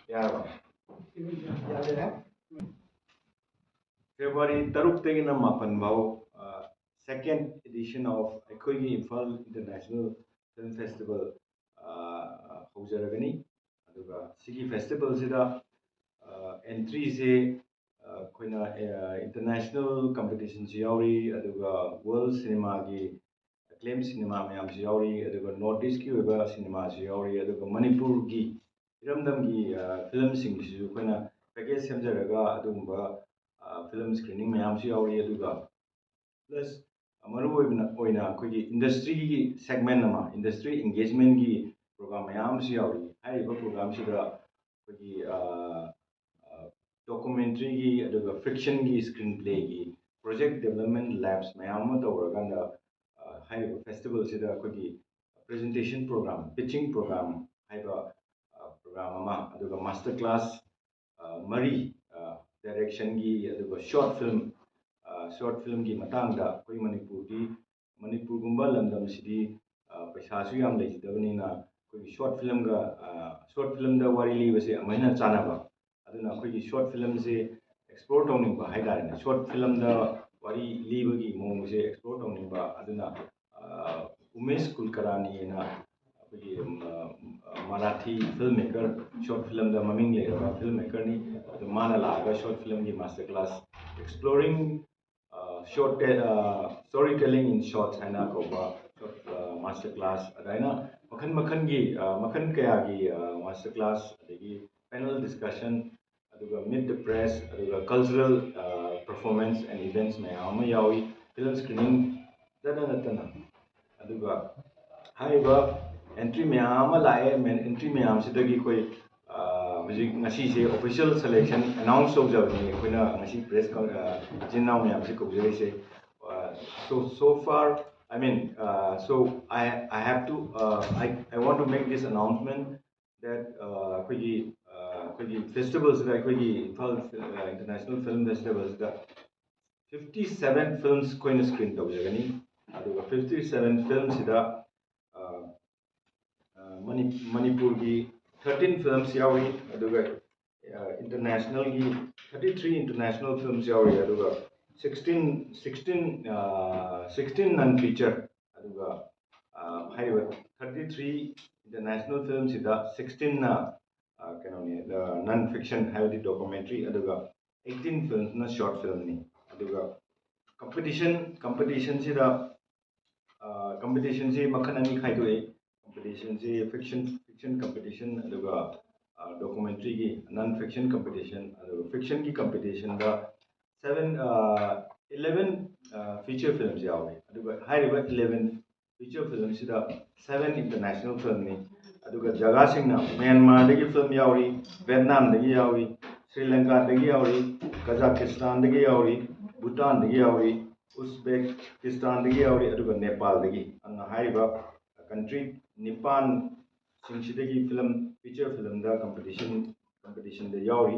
yaraba February 6 mapan bau second edition of Aikoigi Imphal International Film Festival haujaragani aduga sigi festival sida entry se koina international competition si yauri aduga world cinema gi acclaim cinema mayam si yauri aduga northeast ki oiba cinema si yauri aduga manipur gi iramdam gi film sing si koina package semjaraga adugumba film screening mayam si yauri aduga plus maru oina koigi industry gi segment ama industry engagement gi program mayam si yauri haiba program sida koigi documentary gi aduga fiction gi screenplay gi project development labs mayam ma tawraganda haiba festival sida koigi presentation program pitching program haiba program ama aduga master class mari direction gi aduga short film gi matangda koi manipur gumba landam sidi paisa su yam leidabani na koi short film da wari libase amaina chanaba aduna koi short film se explore tawning ba haidare na short film da wari libagi mong se explore tawning ba aduna umesh kulkarani na koi marathi filmmaker short film da maming le filmmaker ni mana laga short film gi master class exploring storytelling in short haina koba master class adaina makhan kaya gi master class adagi panel discussion aduga meet the press aduga cultural performance and events mayam yawi film screening dana aduga haiba entry mayam lae entry mayam sidagi koi music ngasi se official selection announce tawjabani koina ngasi press jinnaw mayam se kawjai se so far I mean so I have to I want to make this announcement that koigi festivals that koigi International Film Festivals that 57 films koina screen tawjagani aduga 57 films ida Manipur gi 13 films yawi aduga international gi 33 international films yawi aduga 16 non feature aduga haiba 33 international films ida 16 na kanoni the non fiction healthy documentary aduga 18 films na short film ni aduga competition sida competition si makhanani khaidoi competition si fiction competition aduga documentary gi non fiction competition aduga fiction ki competition da 11 feature films yawe aduga haiba 11 feature films sida 7 international film ni aduga jaga singna Myanmar dagi film yawi Vietnam dagi yawi Sri Lanka dagi yawi Kazakhstan dagi yawi Bhutan dagi yawi Uzbekistan dagi yawi aduga Nepal dagi anna haiba country Nipan singsidagi film feature film da competition da yawi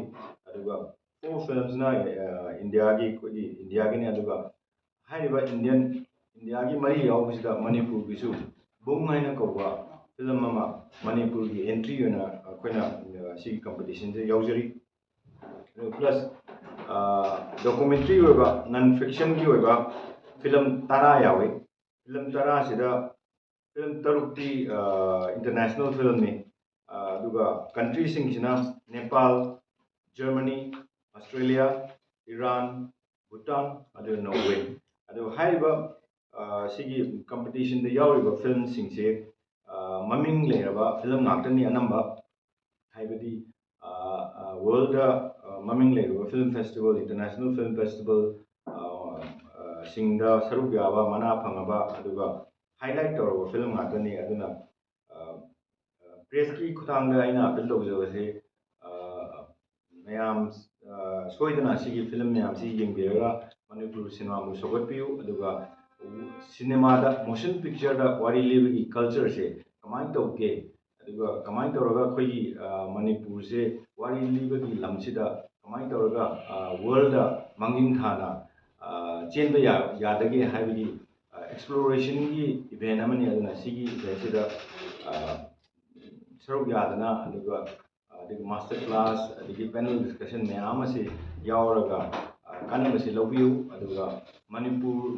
aduga 4 films na India gi ni aduga haiba India gi mari yawbisida Manipur gisu bung haina kawba film ama Manipur gi entry na koina si competition da yawjari plus documentary oiba non fiction gi oiba film tara yawi film tara sida film tarukti international film ni aduga country singsina Nepal Germany Australia Iran Bhutan adu Norway adu haiba sigi competition da yauriba film singse maming leraba film ngaktani anamba haibadi world maming leraba film festival international film festival singda saruk yaba mana phangaba aduga highlight tawraba film ngaktani aduna press ki khutangda aina appeal tawjabase mayam soidana sigi film mayam si yengbiraga Manipur cinema mu sogatpiu aduga cinema da motion picture da wari lebagi culture se kamai tawke aduga kamai tawraga khoi Manipur se wari lebagi lamsida kamai tawraga world da mangin thana chenba yadage haibagi exploration gi event amani aduna sigi event sida saruk yadana aduga ꯑꯗꯒꯤ master class ꯑꯗꯒꯤ panel discussion ꯃꯌꯥꯝ ꯑꯁꯤ ꯌꯥꯎꯔꯒ ꯀꯥꯟꯅꯕꯁꯤ ꯂꯧꯕꯤꯌꯨ ꯑꯗꯨꯒ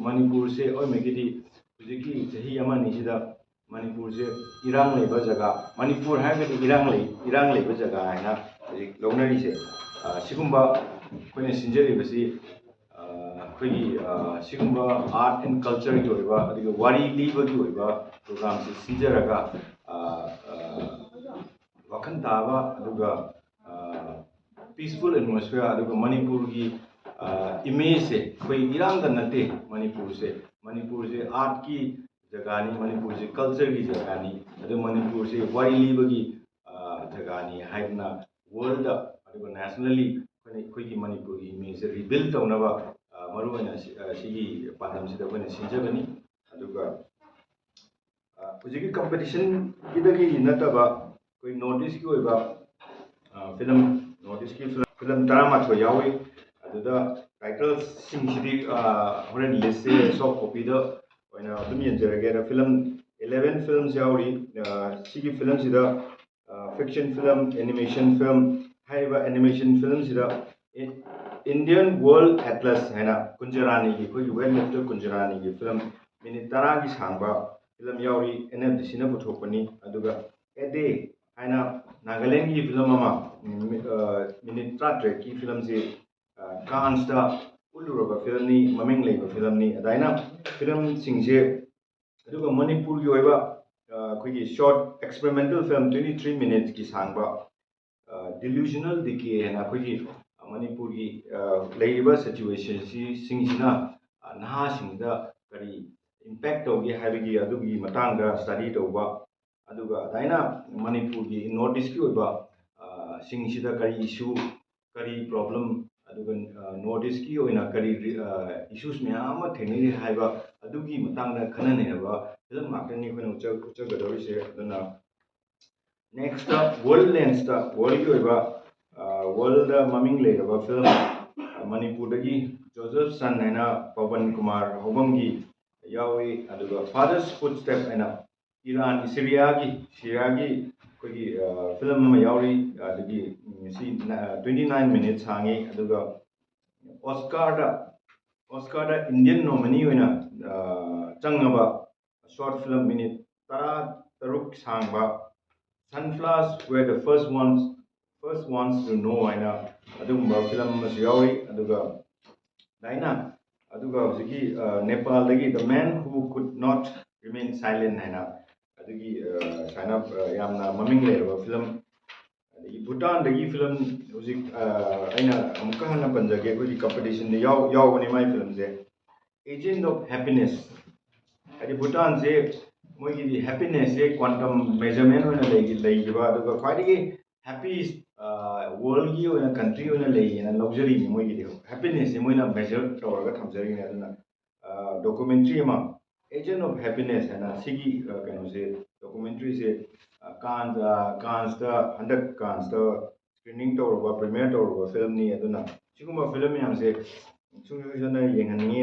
ꯃꯅꯤꯄꯨꯔꯁꯦ ꯑꯣꯏꯃꯒꯤꯗꯤ ꯍꯧꯖꯤꯛꯀꯤ ꯆꯍꯤ ꯑꯃ ꯑꯅꯤꯁꯤꯗ ꯃꯅꯤꯄꯨꯔꯁꯦ ꯏꯔꯥꯡ ꯂꯩꯕ ꯖꯒꯥ ꯃꯅꯤꯄꯨꯔ ꯍꯥꯏꯔꯒꯗꯤ ꯏꯔꯥꯡ ꯂꯩꯕ ꯖꯒꯥ ꯍꯥꯏꯅ ꯍꯧꯖꯤꯛ ꯂꯧꯅꯔꯤꯁꯦ ꯁꯤꯒꯨꯝꯕ ꯑꯩꯈꯣꯏꯅ ꯁꯤꯟꯖꯔꯤꯕꯁꯤ ꯑꯩꯈꯣꯏꯒꯤ ꯁꯤꯒꯨꯝꯕ ꯑꯥꯔꯠ ꯑꯦꯟ ꯀꯜꯆꯔꯒꯤ ꯑꯣꯏꯕ ꯑꯗꯨꯒ ꯋꯥꯔꯤ ꯂꯤꯕꯒꯤ ꯑꯣꯏꯕ ꯄ꯭ꯔꯣꯒ꯭ꯔꯥꯝꯁꯤ ꯁꯤꯟꯖꯔꯒ ꯋꯥꯈꯜ ꯇꯥꯕ ꯑꯗꯨꯒ ꯄꯤꯁꯐꯨꯜ ꯑꯦꯠꯃꯣꯁꯐꯤꯌꯔ ꯑꯗꯨꯒ ꯃꯅꯤꯄꯨꯔꯒꯤ ꯏꯃꯦꯖꯁꯦ ꯑꯩꯈꯣꯏ ꯏꯔꯥꯡꯗ ꯅꯠꯇꯦ ꯃꯅꯤꯄꯨꯔꯁꯦ ꯑꯥꯔꯠꯀꯤ ꯖꯒꯥꯅꯤ ꯃꯅꯤꯄꯨꯔꯁꯦ ꯀꯜꯆꯔꯒꯤ ꯖꯒꯥꯅꯤ ꯑꯗꯨ ꯃꯅꯤꯄꯨꯔꯁꯦ ꯋꯥꯔꯤ ꯂꯤꯕꯒꯤ ꯖꯒꯥꯅꯤ ꯍꯥꯏꯗꯅ ꯋꯥꯔꯜꯗ ꯑꯗꯨꯒ ꯅꯦꯁꯅꯦꯜꯂꯤ ꯑꯩꯈꯣꯏꯒꯤ ꯃꯅꯤꯄꯨꯔꯒꯤ ꯏꯃꯦꯖꯁꯦ ꯔꯤꯕꯤꯜ ꯇꯧꯅꯕ ꯃꯔꯨꯑꯣꯏꯅ ꯁꯤꯒꯤ ꯄꯥꯟꯗꯝꯁꯤꯗ ꯑꯩꯈꯣꯏꯅ ꯁꯤꯟꯖꯕꯅꯤ ꯑꯗꯨꯒ ꯍꯧꯖꯤꯛꯀꯤ ꯀꯝꯄꯤꯇꯤꯁꯟꯒꯤꯗꯒꯤ ꯅꯠꯇꯕ ꯑꯩꯈꯣꯏ ꯅꯣꯔꯠ ꯏꯁꯀꯤ ꯑꯣꯏꯕ ꯅꯣꯔꯠ ꯏꯁꯀꯤ ꯐꯤꯂꯝ 12 ꯌꯥꯎꯏ ꯑꯗꯨꯗ ꯇꯥꯏꯇꯜꯁꯤꯡꯁꯤꯗꯤ ꯍꯣꯔꯦꯟ ꯂꯤꯁꯁꯦ ꯁꯣꯐꯠ ꯀꯣꯄꯤꯗ ꯑꯣꯏꯅ ꯑꯗꯨꯝ ꯌꯦꯡꯖꯔꯒꯦ ꯑꯗ ꯐꯤꯂꯝ 11 ꯐꯤꯂꯝꯁ ꯌꯥꯎꯔꯤ ꯁꯤꯒꯤ ꯐꯤꯂꯝꯁꯤꯗ ꯐꯤꯛꯁꯟ ꯐꯤꯂꯝ ꯑꯦꯅꯤꯃꯦꯁꯟ ꯐꯤꯂꯝ ꯍꯥꯏꯔꯤꯕ ꯑꯦꯅꯤꯃꯦꯁꯟ ꯐꯤꯂꯝꯁꯤꯗ ꯏꯟꯗꯤꯌꯟ ꯋꯥꯔꯜड ꯑꯦꯠꯂꯁ ꯍꯥꯏꯅ ꯀꯨꯟꯖꯔꯥꯅꯤꯒꯤ ꯑꯩꯈꯣꯏꯒꯤ ꯋꯦꯠ ꯂꯤꯐꯇꯔ ꯀꯨꯟꯖꯔꯥꯅꯤꯒꯤ ꯐꯤꯂꯝ ꯃꯤꯅꯤꯠ 10ꯒꯤ ꯁꯥꯡꯕ ꯐꯤꯂꯝ ꯌꯥꯎꯔꯤ NFDCꯅ ꯄꯨꯊꯣꯛꯄꯅꯤ ꯑꯗꯨꯒ ꯑꯦ ꯗꯦ ꯍꯥꯏꯅ ꯅꯥꯒꯥꯂꯦꯟꯒꯤ ꯐꯤꯂꯝ ꯑꯃ ꯃꯤꯅꯤꯠ 33ꯒꯤ ꯐꯤꯂꯝꯁꯤ ꯀꯥꯟꯁꯇ ꯎꯠꯂꯨꯔꯕ ꯐꯤꯂꯝꯅꯤ ꯃꯃꯤꯡ ꯂꯩꯕ ꯐꯤꯂꯝꯅꯤ ꯑꯗꯨꯃꯥꯏꯅ ꯐꯤꯂꯝꯁꯤꯡꯁꯦ ꯑꯗꯨꯒ ꯃꯅꯤꯄꯨꯔꯒꯤ ꯑꯣꯏꯕ ꯑꯩꯈꯣꯏꯒꯤ ꯁꯣꯔꯠ ꯑꯦꯛꯁꯄꯦꯔꯤꯃꯦꯟꯇꯦꯜ ꯐꯤꯂꯝ 23 ꯃꯤꯅꯤꯠꯁꯀꯤ ꯁꯥꯡꯕ ꯗꯤꯂꯨꯖꯅꯦꯜ ꯗꯤꯀꯦ ꯍꯥꯏꯅ ꯑꯩꯈꯣꯏꯒꯤ ꯃꯅꯤꯄꯨꯔꯒꯤ ꯂꯩꯔꯤꯕ ꯁꯤꯆꯨꯋꯦꯁꯟꯁꯤꯡꯁꯤꯅ ꯅꯍꯥꯁꯤꯡꯗ ꯀꯔꯤ ꯏꯝꯄꯦꯛ ꯇꯧꯒꯦ ꯍꯥꯏꯕꯒꯤ ꯑꯗꯨꯒꯤ ꯃꯇꯥꯡꯗ ꯁ꯭ꯇꯗꯤ ꯇꯧꯕ ꯑꯗꯨꯒ ꯑꯗꯨꯃꯥꯏꯅ ꯃꯅꯤꯄꯨꯔꯒꯤ ꯅꯣꯔꯠ ꯏꯁꯀꯤ ꯑꯣꯏꯕ ꯁꯤꯡꯁꯤꯗ ꯀꯔꯤ ꯏꯁꯨ ꯀꯔꯤ ꯄ꯭ꯔꯣꯕ꯭ꯂꯦꯝ ꯑꯗꯨꯒ ꯅꯣꯔꯠ ꯏꯁꯀꯤ ꯑꯣꯏꯅ ꯀꯔꯤ ꯏꯁꯨꯁ ꯃꯌꯥꯝ ꯑꯃ ꯊꯦꯡꯅꯔꯤ ꯍꯥꯏꯕ ꯑꯗꯨꯒꯤ ꯃꯇꯥꯡꯗ ꯈꯟꯅ ꯅꯩꯅꯕ ꯐꯤꯂꯝ ꯉꯥꯛꯇꯅꯤ ꯑꯩꯈꯣꯏꯅ ꯎꯠꯆꯒꯗꯧꯔꯤꯁꯦ ꯑꯗꯨꯅ ꯅꯦꯛꯁꯇ ꯋꯥꯔꯜ ꯂꯦꯟꯁꯇ ꯋꯥꯔꯜꯒꯤ ꯑꯣꯏꯕ ꯋꯥꯔꯜꯗ ꯃꯃꯤꯡ ꯂꯩꯔꯕ ꯐꯤꯂꯝ ꯃꯅꯤꯄꯨꯔꯗꯒꯤ ꯖꯣꯖꯦꯐ ꯁꯟ ꯍꯥꯏꯅ ꯄꯋꯟ ꯀꯨꯃꯥꯔ ꯍꯧꯕꯝꯒꯤ ꯌꯥꯎꯏ ꯑꯗꯨꯒ ꯐꯥꯗꯔꯁ ꯐꯨꯠꯁ꯭ꯇꯦꯞ ꯍꯥꯏꯅ ꯁꯤꯔꯤꯌꯥꯒꯤ ꯑꯩꯈꯣꯏꯒꯤ ꯐꯤꯂꯝ ꯑꯃ ꯌꯥꯎꯔꯤ ꯑꯗꯒꯤ ꯁꯤ 29 ꯃꯤꯅꯤꯠ ꯁꯥꯡꯉꯤ ꯑꯗꯨꯒ ꯑꯣꯁꯀꯥꯔꯗ ꯏꯟꯗꯤꯌꯟ ꯅꯣꯃꯤꯅꯤ ꯑꯣꯏꯅ ꯆꯪꯉꯕ ꯁꯣꯔꯠ ꯐꯤꯂꯝ ꯃꯤꯅꯤꯠ 13 ꯁꯥꯡꯕ sunflowers were the first ones to know ꯍꯥꯏꯅ ꯑꯗꯨꯒꯨꯝꯕ ꯐꯤꯂꯝ ꯑꯃꯁꯨ ꯌꯥꯎꯔꯤ ꯑꯗꯨꯒ ꯍꯧꯖꯤꯛꯀꯤ ꯅꯦꯄꯥꯜꯗꯒꯤ ꯗ ꯃꯦꯟ ꯍꯨ ꯀꯨꯗ ꯅꯣꯠ ꯔꯤꯃꯦꯟ ꯁꯥꯏꯂꯦꯟ ꯍꯥꯏꯅ ꯑꯗꯨꯒꯤ ꯁꯨꯃꯥꯏꯅ ꯌꯥꯝꯅ ꯃꯃꯤꯡ ꯂꯩꯔꯕ ꯐꯤꯂꯝ ꯑꯗꯒꯤ ꯚꯨꯇꯥꯟꯗꯒꯤ ꯐꯤꯂꯝ ꯍꯧꯖꯤꯛ ꯑꯩꯅ ꯑꯃꯨꯛꯀ ꯍꯟꯅ ꯄꯟꯖꯒꯦ ꯑꯩꯈꯣꯏꯒꯤ ꯀꯝꯄꯤꯇꯤꯁꯟꯗ ꯌꯥꯎꯕꯅꯤ ꯃꯥꯏ ꯐꯤꯂꯝꯁꯦ ꯑꯦꯖꯦꯟꯠ ꯑꯣꯐ ꯍꯦꯄꯤꯅꯦꯁ ꯍꯥꯏꯗꯤ ꯚꯨꯇꯥꯟꯁꯦ ꯃꯣꯏꯒꯤꯗꯤ ꯍꯦꯄꯤꯅꯦꯁꯁꯦ ꯀ꯭ꯋꯥꯟꯇꯝ ꯃꯦꯖꯔꯃꯦꯟ ꯑꯣꯏꯅ ꯂꯩꯈꯤꯕ ꯑꯗꯨꯒ ꯈ꯭ꯋꯥꯏꯗꯒꯤ ꯍꯦꯄꯤ ꯋꯥꯔꯜꯒꯤ ꯑꯣꯏꯅ ꯀꯟꯇ꯭ꯔꯤ ꯑꯣꯏꯅ ꯂꯩꯌꯦꯅ ꯂꯧꯖꯔꯤꯅꯤ ꯃꯣꯏꯒꯤꯗꯤ ꯍꯦꯄꯤꯅꯦꯁꯁꯦ ꯃꯣꯏꯅ ꯃꯦꯖꯔ ꯇꯧꯔꯒ ꯊꯝꯖꯔꯤꯅꯦ ꯑꯗꯨꯅ ꯗꯣꯀꯨꯃꯦꯟꯇ꯭ꯔꯤ ꯑꯃ ꯑꯦꯖꯦꯟꯠ ꯑꯣꯐ ꯍꯦꯄꯤꯅꯦꯁ ꯍꯥꯏꯅ ꯁꯤꯒꯤ ꯀꯩꯅꯣꯁꯦ ꯗꯣꯀꯨꯃꯦꯟꯇ꯭ꯔꯤꯁꯦ ꯀꯥꯟꯁꯇ ꯍꯟꯗꯛ ꯀꯥꯟꯁꯇ ꯁ꯭ꯀ꯭ꯔꯤꯅꯤꯡ ꯇꯧꯔꯕ ꯄ꯭ꯔꯤꯃꯤꯌꯔ ꯇꯧꯔꯕ ꯐꯤꯂꯝꯅꯤ ꯑꯗꯨꯅ ꯁꯤꯒꯨꯝꯕ ꯐꯤꯂꯝ ꯃꯌꯥꯝꯁꯦ ꯁꯨꯡꯁꯣꯏꯗꯅ ꯌꯦꯡꯍꯟꯅꯤꯡꯉꯤ